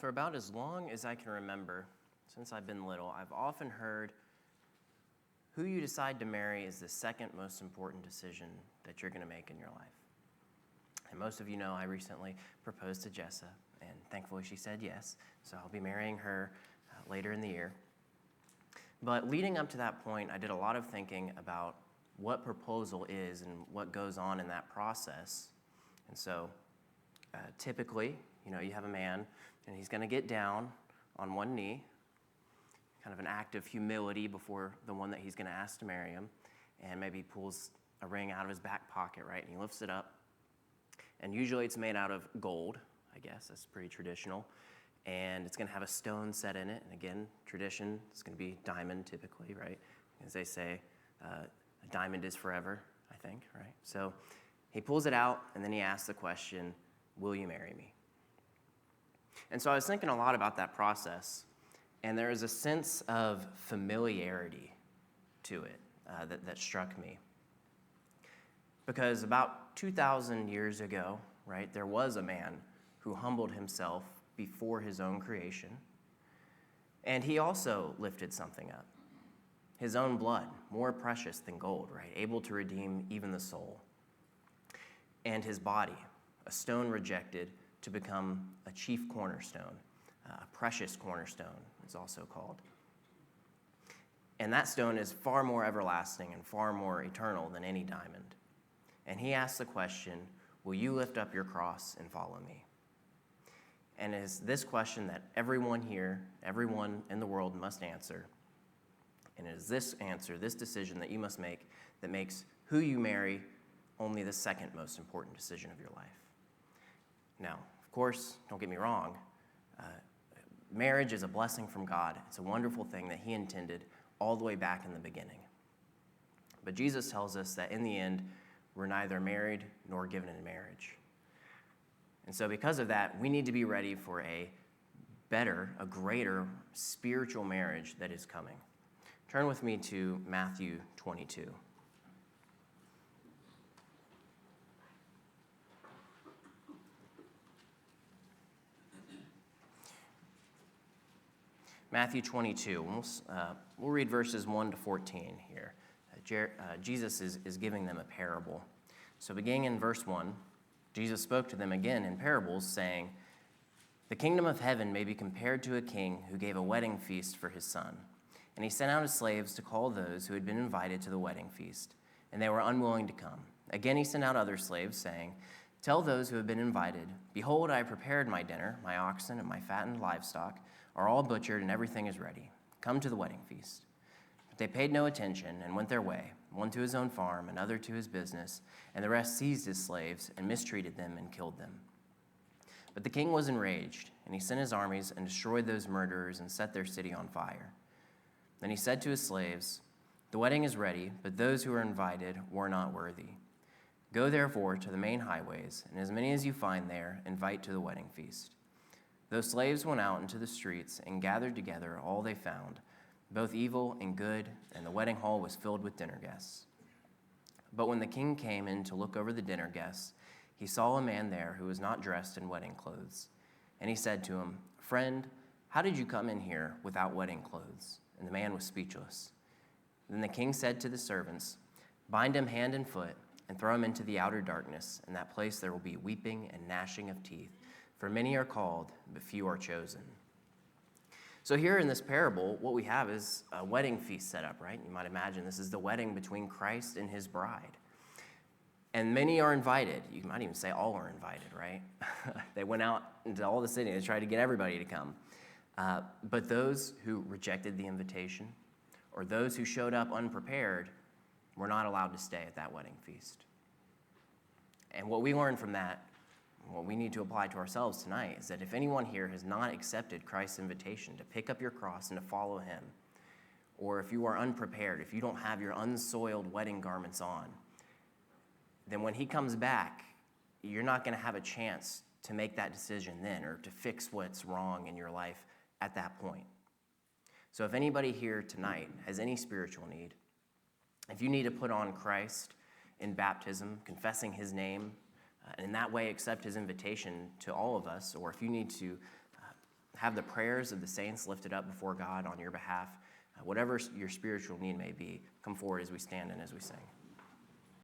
For about as long as I can remember, since I've been little, I've often heard who you decide to marry is the second most important decision that you're going to make in your life. And most of you know I recently proposed to Jessa, and thankfully she said yes, so I'll be marrying her later in the year. But leading up to that point, I did a lot of thinking about what proposal is and what goes on in that process. And so typically, you have a man, and he's going to get down on one knee, kind of an act of humility before the one that he's going to ask to marry him, and maybe pulls a ring out of his back pocket, right, and he lifts it up. And usually it's made out of gold, I guess, that's pretty traditional, and it's going to have a stone set in it, and again, tradition, it's going to be diamond typically, right, as they say, a diamond is forever, I think, right? So he pulls it out, and then he asks the question, will you marry me? And so I was thinking a lot about that process, and there is a sense of familiarity to it that struck me. Because about 2,000 years ago, right, there was a man who humbled himself before his own creation, and he also lifted something up. His own blood, more precious than gold, right, able to redeem even the soul. And his body, a stone rejected to become a chief cornerstone, a precious cornerstone, it's also called. And that stone is far more everlasting and far more eternal than any diamond. And he asks the question, will you lift up your cross and follow me? And it is this question that everyone here, everyone in the world must answer. And it is this answer, this decision that you must make that makes who you marry only the second most important decision of your life. Now, of course, don't get me wrong, marriage is a blessing from God. It's a wonderful thing that he intended all the way back in the beginning. But Jesus tells us that in the end, we're neither married nor given in marriage. And so because of that, we need to be ready for a better, a greater spiritual marriage that is coming. Turn with me to Matthew 22. Matthew 22, we'll read verses 1 to 14 here. Jesus is giving them a parable. So beginning in verse 1, Jesus spoke to them again in parables, saying, "The kingdom of heaven may be compared to a king who gave a wedding feast for his son. And he sent out his slaves to call those who had been invited to the wedding feast, and they were unwilling to come. Again he sent out other slaves, saying, 'Tell those who have been invited, behold, I have prepared my dinner, my oxen and my fattened livestock are all butchered, and everything is ready. Come to the wedding feast.' But they paid no attention and went their way, one to his own farm, another to his business, and the rest seized his slaves and mistreated them and killed them. But the king was enraged, and he sent his armies and destroyed those murderers and set their city on fire. Then he said to his slaves, 'The wedding is ready, but those who are invited were not worthy. Go therefore to the main highways, and as many as you find there, invite to the wedding feast.' Those slaves went out into the streets and gathered together all they found, both evil and good, and the wedding hall was filled with dinner guests. But when the king came in to look over the dinner guests, he saw a man there who was not dressed in wedding clothes. And he said to him, 'Friend, how did you come in here without wedding clothes?' And the man was speechless. Then the king said to the servants, 'Bind him hand and foot and throw him into the outer darkness. In that place there will be weeping and gnashing of teeth, for many are called, but few are chosen.'" So here in this parable, what we have is a wedding feast set up, right? You might imagine this is the wedding between Christ and his bride. And many are invited. You might even say all are invited, right? They went out into all the city and tried to get everybody to come. But those who rejected the invitation or those who showed up unprepared were not allowed to stay at that wedding feast. And what we learn from that, what we need to apply to ourselves tonight, is that if anyone here has not accepted Christ's invitation to pick up your cross and to follow him, or if you are unprepared, if you don't have your unsoiled wedding garments on, then when he comes back, you're not going to have a chance to make that decision then or to fix what's wrong in your life at that point. So if anybody here tonight has any spiritual need, if you need to put on Christ in baptism, confessing his name, and in that way accept his invitation to all of us, or if you need to have the prayers of the saints lifted up before God on your behalf. Whatever your spiritual need may be, come forward as we stand and as we sing.